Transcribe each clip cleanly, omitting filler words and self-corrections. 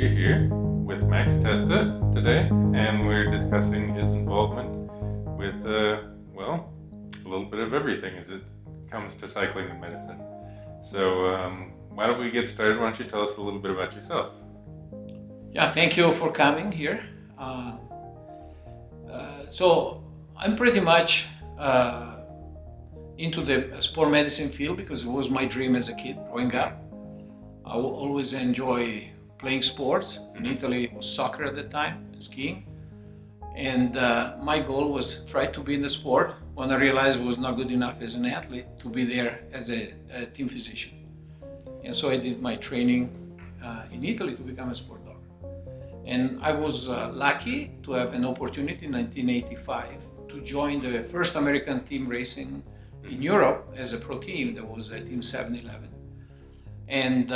We're here with Max Testa today, and we're discussing his involvement with, a little bit of everything as it comes to cycling and medicine. So, why don't we get started? Why don't you tell us a little bit about yourself? Yeah, thank you for coming here. So I'm pretty much into the sport medicine field because it was my dream as a kid growing up. I always enjoy playing sports. In Italy, it was soccer at the time, and skiing. And my goal was to try to be in the sport when I realized I was not good enough as an athlete to be there as a team physician. And so I did my training in Italy to become a sport doctor. And I was lucky to have an opportunity in 1985 to join the first American team racing in Europe as a pro team. That was Team 711. And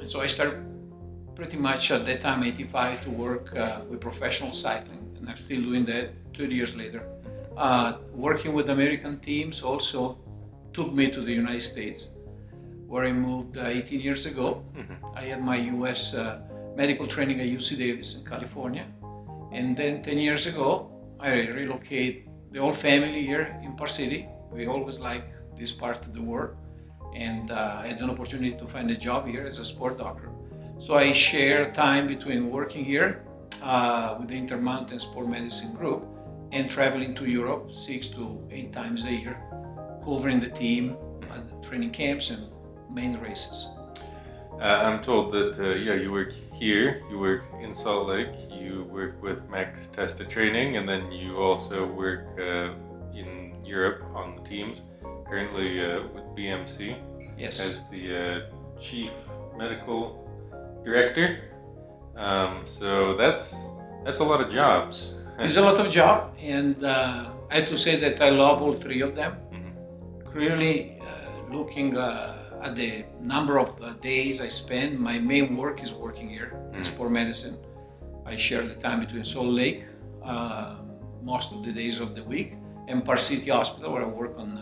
so I started pretty much at that time, 85, to work with professional cycling. And I'm still doing that 30 years later. Working with American teams also took me to the United States, where I moved 18 years ago. I had my US medical training at UC Davis in California. And then 10 years ago, I relocated the whole family here in Park City. We always like this part of the world. And I had an opportunity to find a job here as a sport doctor. So I share time between working here with the Intermountain Sport Medicine Group and traveling to Europe 6 to 8 times a year, covering the team at training camps and main races. I'm told that, you work here, you work in Salt Lake, you work with Max Testa Training, and then you also work in Europe on the teams, currently with BMC. Yes. As the chief medical director. So that's a lot of jobs. It's a lot of job, and I have to say that I love all three of them. Clearly, looking at the number of days I spend, my main work is working here in sport medicine. I share the time between Salt Lake most of the days of the week and Park City Hospital, where I work on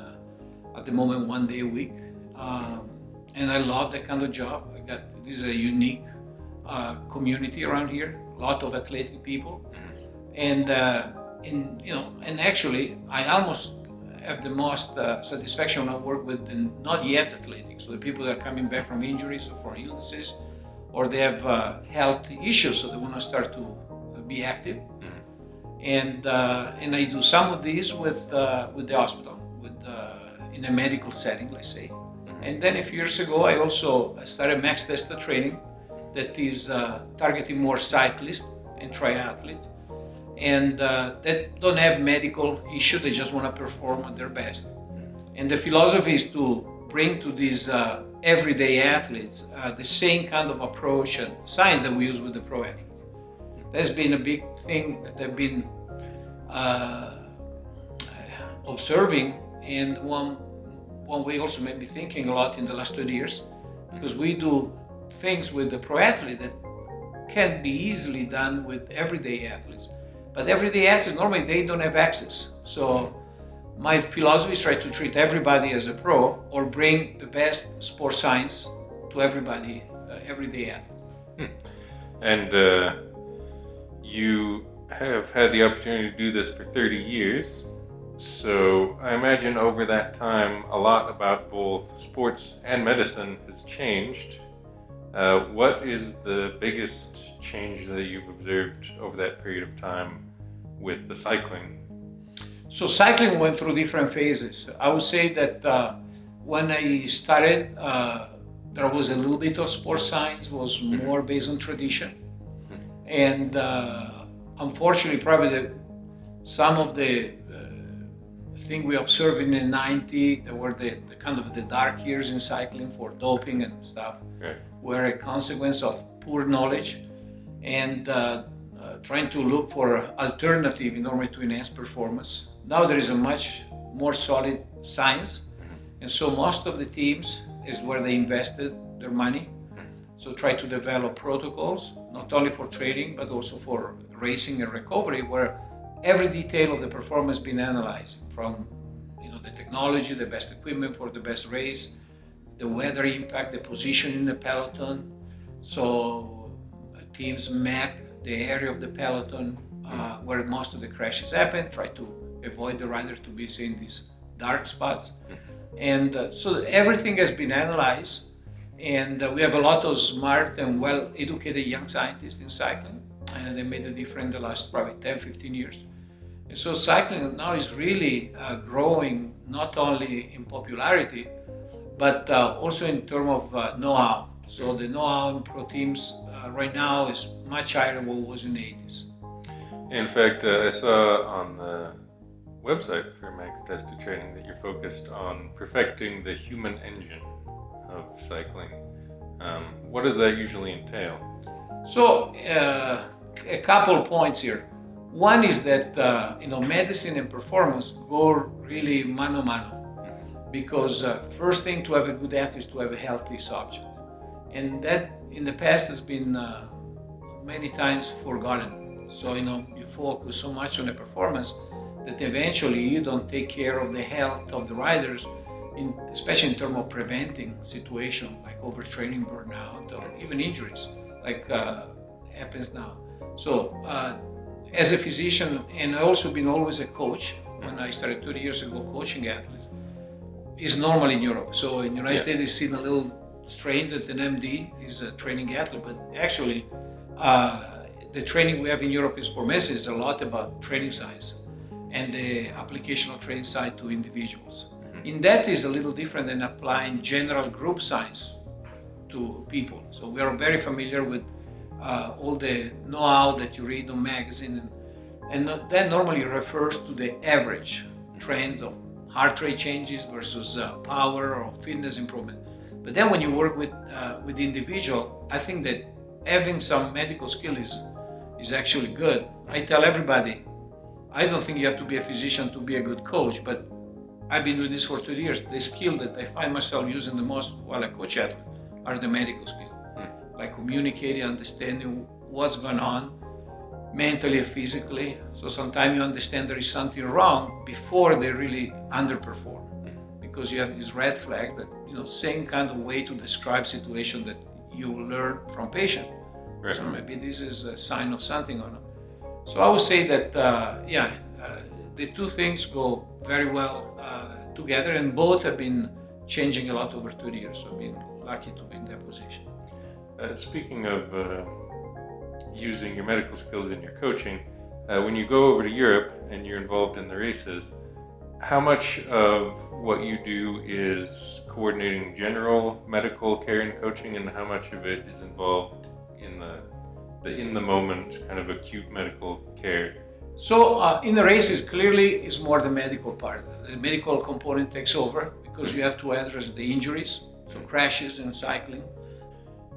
at the moment 1 day a week. And I love that kind of job. This is a unique community around here, a lot of athletic people. And actually, I almost have the most satisfaction when I work with the not yet athletic, so the people that are coming back from injuries or from illnesses, or they have health issues, so they want to start to be active. And I do some of these with the hospital, in a medical setting, let's say. And then a few years ago, I also started Max Testa Training, that is targeting more cyclists and triathletes, and that don't have medical issue, they just want to perform at their best. And the philosophy is to bring to these everyday athletes the same kind of approach and science that we use with the pro athletes. That's been a big thing that I've been observing, and one way also made me thinking a lot in the last 20 years, because we do things with the pro athlete that can't be easily done with everyday athletes. But everyday athletes, normally they don't have access. So my philosophy is try to treat everybody as a pro, or bring the best sports science to everybody, everyday athletes. And you have had the opportunity to do this for 30 years. So I imagine over that time, a lot about both sports and medicine has changed. What is the biggest change that you've observed over that period of time with the cycling? So cycling went through different phases. I would say that when I started, there was a little bit of sports science, was more based on tradition. And unfortunately, probably some of the thing we observed in the 90s, there were the kind of the dark years in cycling for doping and stuff, were a consequence of poor knowledge and trying to look for alternative in order to enhance performance. Now there is a much more solid science, and so most of the teams is where they invested their money. So try to develop protocols, not only for training, but also for racing and recovery, where every detail of the performance has been analyzed, from the technology, the best equipment for the best race, the weather impact, the position in the peloton. So teams map the area of the peloton where most of the crashes happen, try to avoid the rider to be in these dark spots. And so everything has been analyzed, and we have a lot of smart and well-educated young scientists in cycling, and they made a difference in the last probably 10, 15 years. And so cycling now is really growing not only in popularity, but also in terms of know-how. So the know-how in pro teams right now is much higher than what it was in the 80s. In fact, I saw on the website for Max Testa Training that you're focused on perfecting the human engine of cycling. What does that usually entail? So a couple points here. One is that medicine and performance go really mano a mano, because first thing to have a good athlete is to have a healthy subject, and that in the past has been many times forgotten. So you focus so much on the performance that eventually you don't take care of the health of the riders, especially in terms of preventing situations like overtraining, burnout, or even injuries, like happens now. So as a physician, and I also been always a coach, when I started 30 years ago coaching athletes, is normal in Europe. So in the United States it's seen a little strange that an MD is a training athlete, but actually the training we have in Europe is for medicine is a lot about training science and the application of training science to individuals. In that is a little different than applying general group science to people. So we are very familiar with all the know-how that you read on magazine, and that normally refers to the average trend of heart rate changes versus power or fitness improvement. But then when you work with the individual, I think that having some medical skill is actually good. I tell everybody, I don't think you have to be a physician to be a good coach, but I've been doing this for 2 years. The skill that I find myself using the most while I coach athletes are the medical skills. Like communicating, understanding what's going on mentally and physically. So sometimes you understand there is something wrong before they really underperform, because you have this red flag that, same kind of way to describe situation that you will learn from patient. Right. So maybe this is a sign of something or not. So I would say that, the two things go very well together, and both have been changing a lot over 2 years. So I've been lucky to be in that position. Speaking of using your medical skills in your coaching, when you go over to Europe and you're involved in the races, how much of what you do is coordinating general medical care and coaching, and how much of it is involved in the in-the-moment kind of acute medical care? So in the races, clearly it's more the medical part. The medical component takes over because you have to address the injuries, so crashes in cycling.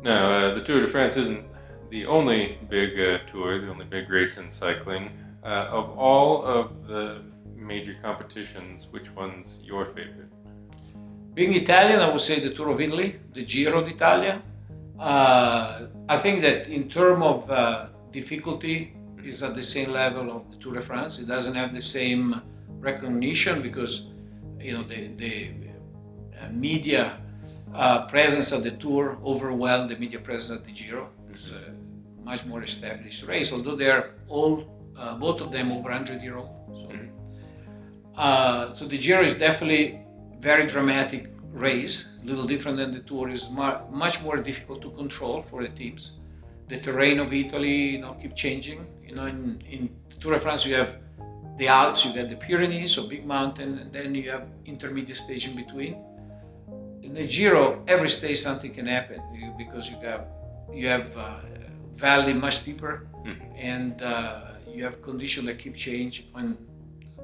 Now, the Tour de France isn't the only big tour, the only big race in cycling. Of all of the major competitions, which one's your favorite? Being Italian, I would say the Tour of Italy, the Giro d'Italia. I think that in terms of difficulty, is at the same level of the Tour de France. It doesn't have the same recognition because the media presence of the Tour overwhelmed the media presence of the Giro. It's a much more established race, although they're all both of them over 100-year-old. So the Giro is definitely very dramatic race, a little different than the Tour. Is much more difficult to control for the teams. The terrain of Italy, keep changing. In Tour de France you have the Alps, you get the Pyrenees, so big mountain, and then you have intermediate stage in between. In the Giro, every stage something can happen because you have valley much deeper, and you have conditions that keep change. When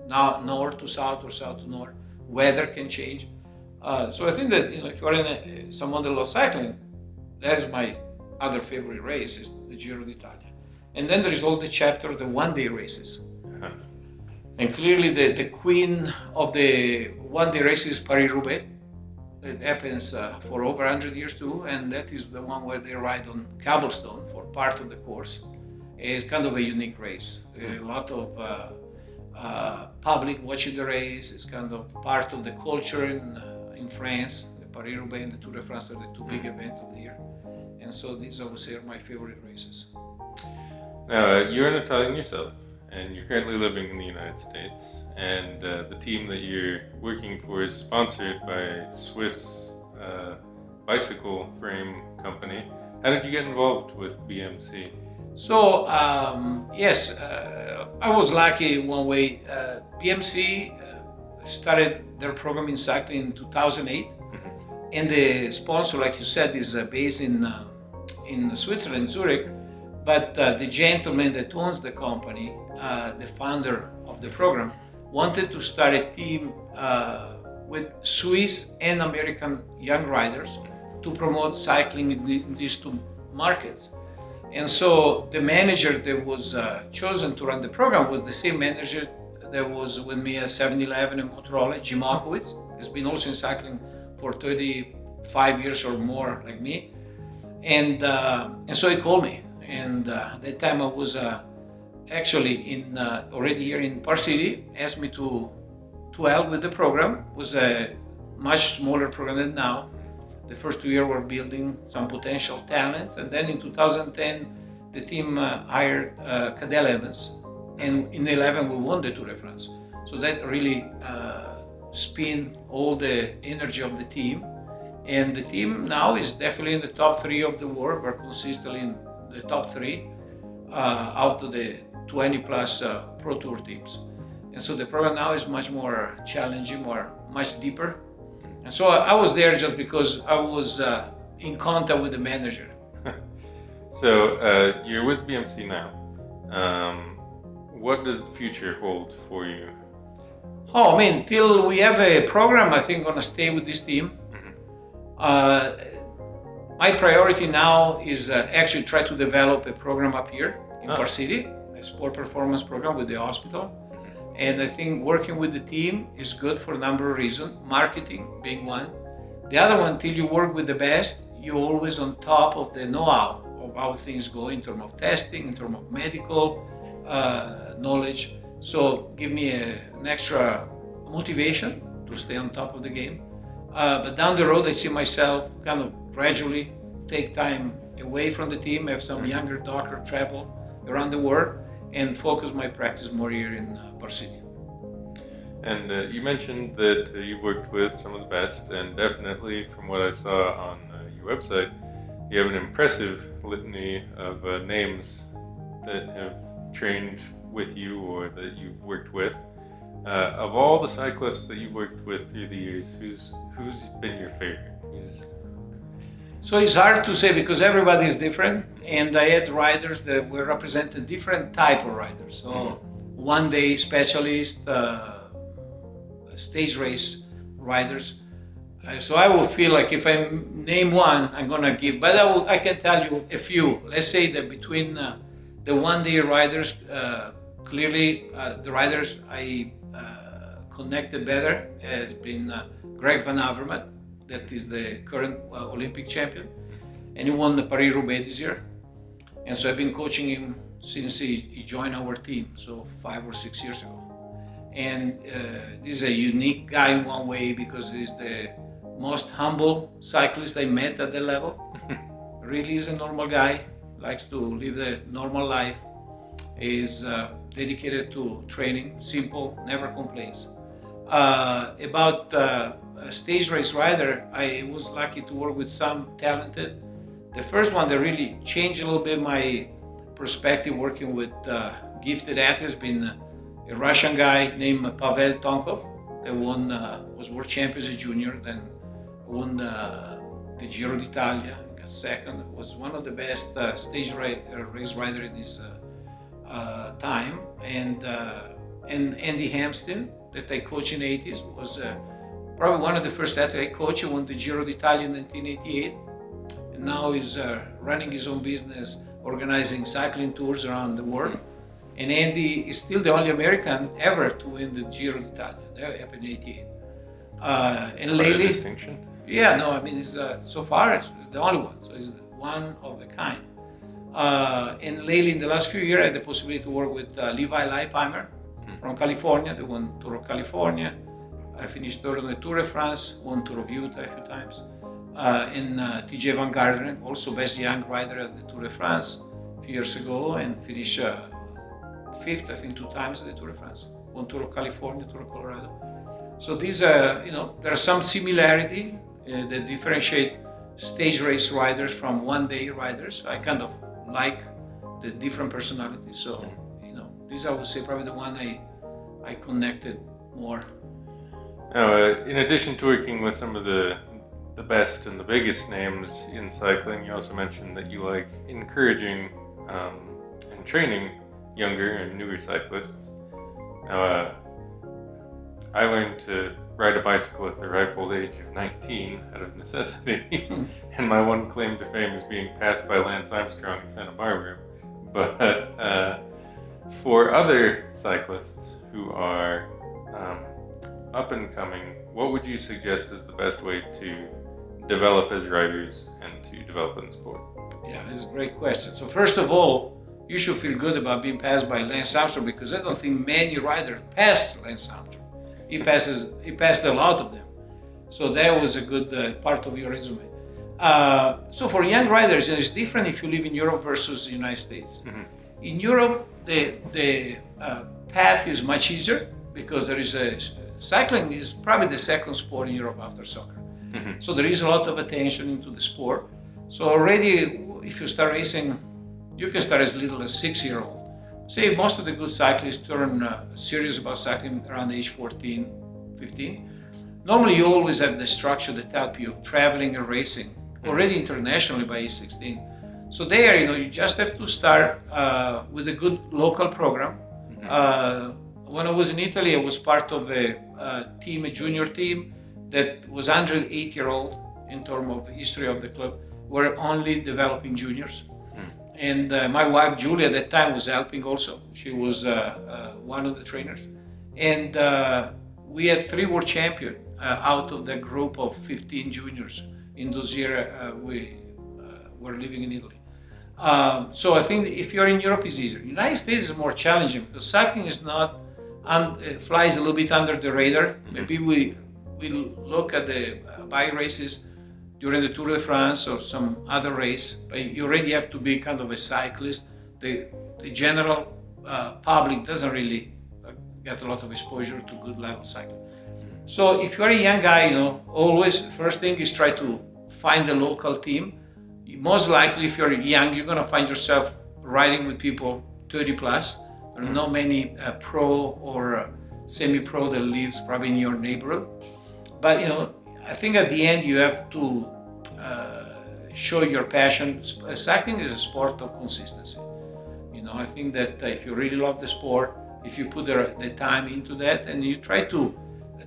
now north to south or south to north, weather can change. So I think that if you're in someone that loves cycling, that is my other favorite race, is the Giro d'Italia. And then there is all the chapter of the one-day races. And clearly the queen of the one-day races is Paris-Roubaix. It happens for over 100 years too, and that is the one where they ride on cobblestone for part of the course. It's kind of a unique race. A lot of public watching the race. It's kind of part of the culture in France. The Paris-Roubaix and the Tour de France are the two big events of the year. And And so these, I would say, are my favorite races. Now, you're an Italian yourself, and you're currently living in the United States, and the team that you're working for is sponsored by a Swiss bicycle frame company. How did you get involved with BMC? So, yes, I was lucky one way. BMC started their program in cycling in 2008, and the sponsor, like you said, is based in Switzerland, Zurich. But the gentleman that owns the company, the founder of the program, wanted to start a team with Swiss and American young riders to promote cycling in these two markets. And so the manager that was chosen to run the program was the same manager that was with me at 7-Eleven and Motorola, Jim Okowitz. He's been also in cycling for 35 years or more, like me. And so he called me. And at that time I was actually already here in Park City, asked me to help with the program. It was a much smaller program than now. The first 2 years were building some potential talents, and then in 2010 the team hired Cadel Evans, and in 11 we won the Tour de France. So that really spin all the energy of the team, and the team now is definitely in the top 3 of the world. We're consistently in the top 3 out of the 20 plus Pro Tour teams. And so the program now is much more challenging, much deeper. And so I was there just because I was in contact with the manager. So you're with BMC now. What does the future hold for you? Oh, I mean, till we have a program, I think I'm gonna stay with this team. My priority now is actually try to develop a program up here in Park City, a sport performance program with the hospital. And I think working with the team is good for a number of reasons, marketing being one. The other one, till you work with the best, you're always on top of the know-how of how things go in terms of testing, in terms of medical knowledge. So give me an extra motivation to stay on top of the game. But down the road, I see myself kind of gradually take time away from the team, have some younger doctor travel around the world, and focus my practice more here in Park City. And you mentioned that you've worked with some of the best, and definitely from what I saw on your website, you have an impressive litany of names that have trained with you or that you've worked with. Of all the cyclists that you've worked with through the years, who's been your favorite? So it's hard to say because everybody is different, and I had riders that were represented different type of riders. So one day specialist, stage race riders. So I will feel like if I name one, I'm gonna give, but I can tell you a few. Let's say that between the one-day riders, clearly the riders I connected better has been Greg Van Avermaet, that is the current Olympic champion, and he won the Paris-Roubaix this year. And so I've been coaching him since he joined our team, so 5 or 6 years ago. And this is a unique guy in one way because he's the most humble cyclist I met at the level. Really is a normal guy, likes to live the normal life, is dedicated to training, simple, never complains. About a stage race rider, I was lucky to work with some talented. The first one that really changed a little bit my perspective working with gifted athletes has been a Russian guy named Pavel Tonkov that was world champion as a junior, then won the Giro d'Italia, got second, was one of the best stage race rider in his time. And Andy Hampstein, that I coached in the 80s, was probably one of the first athletes I coached. He won the Giro d'Italia in 1988. And now he's running his own business, organizing cycling tours around the world. And Andy is still the only American ever to win the Giro d'Italia. That happened in 88. And lately, distinction. Yeah, no, I mean, it's, so far it's the only one. So it's one of a kind. And lately, in the last few years, I had the possibility to work with Levi Leipheimer from California. They won Tour of California. I finished third on the Tour de France, won Tour of Utah a few times. in TJ Van Garderen, also best young rider at the Tour de France a few years ago, and finished fifth, I think, 2 times at the Tour de France, one Tour of California, Tour of Colorado. So these are, there are some similarity that differentiate stage race riders from one-day riders. I kind of like the different personalities. So, these I would say probably the one I connected more. Now, in addition to working with some of the best and the biggest names in cycling, you also mentioned that you like encouraging and training younger and newer cyclists. Now, I learned to ride a bicycle at the ripe old age of 19 out of necessity, and my one claim to fame is being passed by Lance Armstrong in Santa Barbara. But for other cyclists who are up and coming, what would you suggest is the best way to develop as riders and to develop in the sport? Yeah, that's a great question. So first of all, you should feel good about being passed by Lance Armstrong, because I don't think many riders passed Lance Armstrong. He passed a lot of them. So that was a good part of your resume. So for young riders, it's different if you live in Europe versus the United States. Mm-hmm. In Europe, the path is much easier because there is cycling is probably the second sport in Europe after soccer. Mm-hmm. So there is a lot of attention into the sport. So already, if you start racing, you can start as little as 6-year-old. Say most of the good cyclists turn serious about cycling around age 14, 15. Normally, you always have the structure that help you traveling and racing already internationally by age 16. So there, you just have to start with a good local program. Mm-hmm. When I was in Italy, I was part of a junior team that was 108-year-old in terms of history of the club. We're only developing juniors. And my wife, Julia, at that time was helping also. She was one of the trainers. And we had 3 world champions out of the group of 15 juniors in those years we were living in Italy. So I think if you're in Europe, it's easier. United States is more challenging because cycling is not, flies a little bit under the radar. Maybe we look at the bike races during the Tour de France or some other race, but you already have to be kind of a cyclist. The general public doesn't really get a lot of exposure to good level cycling. So if you're a young guy, always the first thing is try to find a local team. Most likely, if you're young, you're gonna find yourself riding with people 30 plus. There are not many pro or semi-pro that lives probably in your neighborhood. But I think at the end you have to show your passion. Cycling is a sport of consistency. I think that if you really love the sport, if you put the time into that and you try to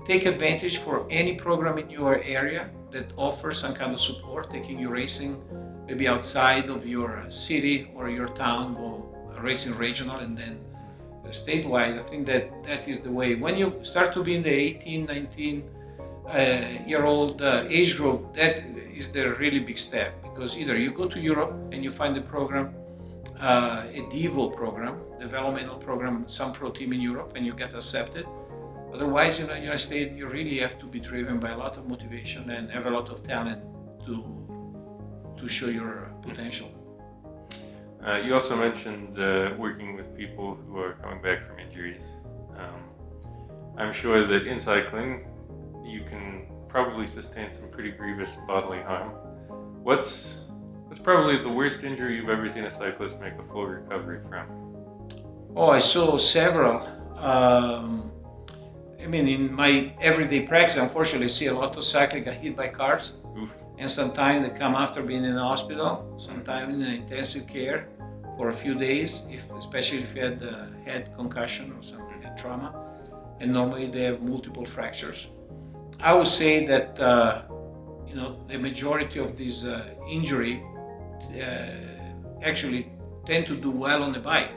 take advantage for any program in your area that offers some kind of support, taking you racing maybe outside of your city or your town, go racing regional and then statewide, I think that is the way. When you start to be in the 18, 19 year old age group, that is the really big step, because either you go to Europe and you find a program, a DEVO program, developmental program, some pro team in Europe, and you get accepted. Otherwise, in the United States, you really have to be driven by a lot of motivation and have a lot of talent to show your potential. You also mentioned working with people who are coming back from injuries. I'm sure that in cycling, you can probably sustain some pretty grievous bodily harm. What's probably the worst injury you've ever seen a cyclist make a full recovery from? Oh, I saw several. In my everyday practice, unfortunately, I see a lot of cyclists get hit by cars. Oof. And sometimes they come after being in the hospital, sometimes in intensive care for a few days, especially if you had head concussion or some head trauma. And normally they have multiple fractures. I would say that the majority of these injury actually tend to do well on the bike,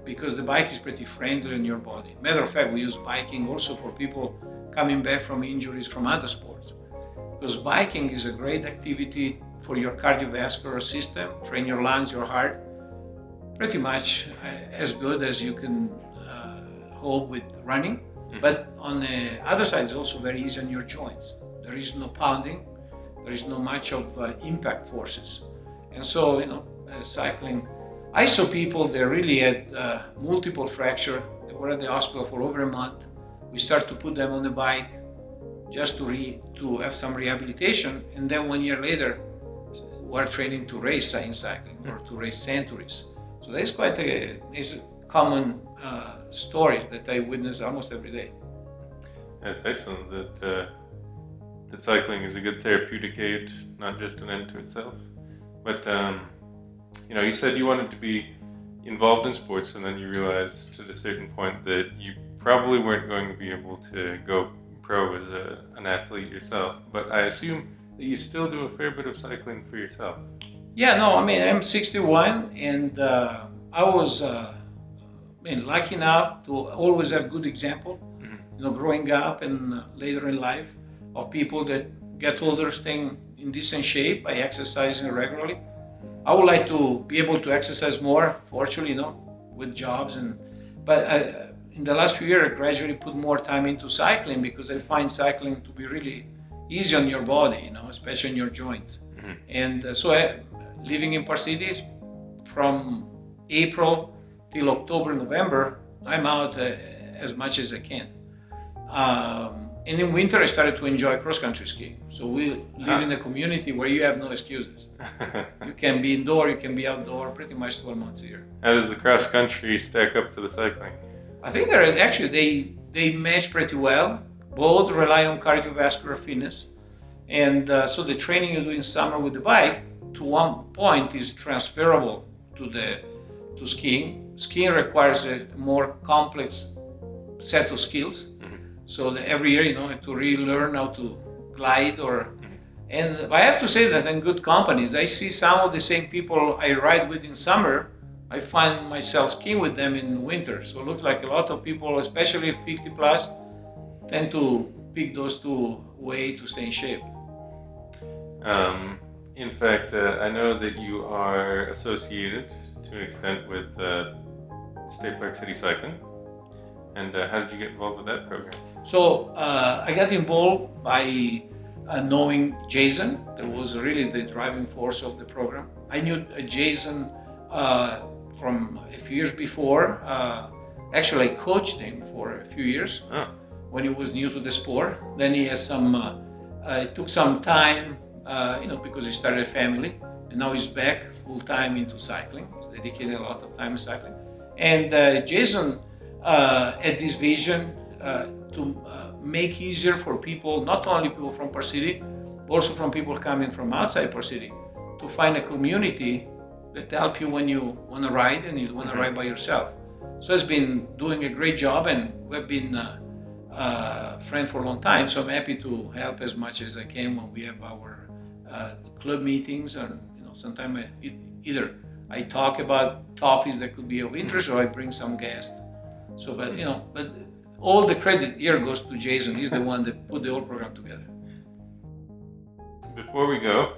because the bike is pretty friendly on your body. Matter of fact, we use biking also for people coming back from injuries from other sports, because biking is a great activity for your cardiovascular system, train your lungs, your heart, pretty much as good as you can hope with running. But on the other side, it's also very easy on your joints. There is no pounding. there is not much of impact forces. And so, cycling, I saw people that really had multiple fracture. They were at the hospital for over a month. We start to put them on the bike just to have some rehabilitation, and then 1 year later, we're training to race in cycling or to race centuries. So that's quite a common stories that I witness almost every day. That's excellent that cycling is a good therapeutic aid, not just an end to itself. But you said you wanted to be involved in sports, and then you realized at a certain point that you probably weren't going to be able to go pro as an athlete yourself. But I assume that you still do a fair bit of cycling for yourself. Yeah, no, I mean, I'm 61, and I was lucky enough to always have good example, growing up and later in life, of people that get older staying in decent shape by exercising regularly. I would like to be able to exercise more, fortunately, with jobs, but in the last few years, I gradually put more time into cycling because I find cycling to be really easy on your body, especially in your joints. And living in Park City, from April till October, November, I'm out as much as I can. And in winter, I started to enjoy cross-country skiing. So we live in a community where you have no excuses. You can be indoor, you can be outdoor, pretty much 12 months a year. How does the cross-country stack up to the cycling? I think they match pretty well. Both rely on cardiovascular fitness. And so the training you do in summer with the bike, to one point, is transferable to skiing. Skiing requires a more complex set of skills. So every year, to really learn how to glide and I have to say that in good companies, I see some of the same people I ride with in summer, I find myself skiing with them in winter. So it looks like a lot of people, especially 50 plus, tend to pick those two ways to stay in shape. In fact, I know that you are associated to an extent with State Park City Cycling. And how did you get involved with that program? So I got involved by knowing Jason. That was really the driving force of the program. I knew Jason from a few years before. Actually, I coached him for a few years when he was new to the sport. Then he has it took some time, because he started a family, and now he's back full time into cycling. He's dedicated a lot of time to cycling. And Jason had this vision to make easier for people, not only people from Park City, but also from people coming from outside Park City, to find a community that help you when you want to ride and you want to ride by yourself. So he's been doing a great job, and we've been friends for a long time. So I'm happy to help as much as I can when we have our club meetings, and sometimes either I talk about topics that could be of interest, or I bring some guests. So, but all the credit here goes to Jason. He's the one that put the whole program together. Before we go,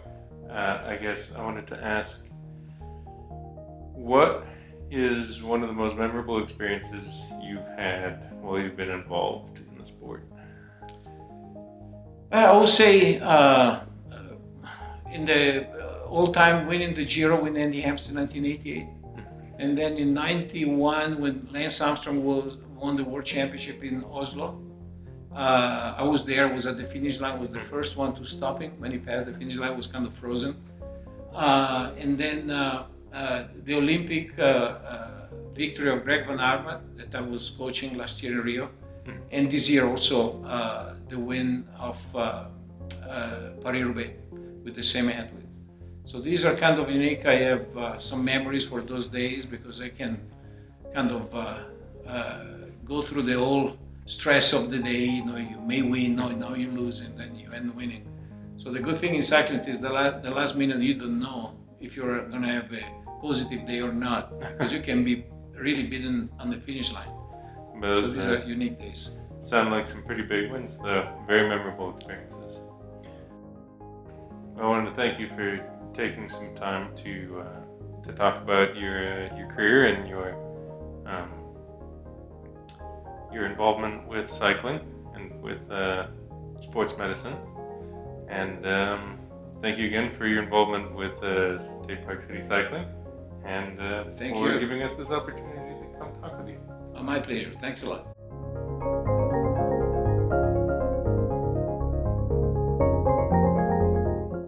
I guess I wanted to ask, what is one of the most memorable experiences you've had while you've been involved in the sport? I would say in the all-time winning the Giro with Andy Hampstead in 1988. And then in 91, when Lance Armstrong won the World Championship in Oslo, I was there, was at the finish line, was the first one to stop him. When he passed the finish line, was kind of frozen. And then the Olympic victory of Greg Van Avermaet that I was coaching last year in Rio. And this year also the win of Paris-Roubaix with the same athlete. So these are kind of unique. I have some memories for those days because I can kind of go through the whole stress of the day. You may win, now you lose, and then you end winning. So the good thing in cycling is the last minute you don't know if you're going to have a positive day or not, because you can be really beaten on the finish line. So these are unique days. Sound like some pretty big wins, though. Very memorable experiences. I wanted to thank you for taking some time to talk about your career and your involvement with cycling and with sports medicine. And thank you again for your involvement with State Park City Cycling and Thank for you. giving us this opportunity to come talk with you. My pleasure. Thanks a lot.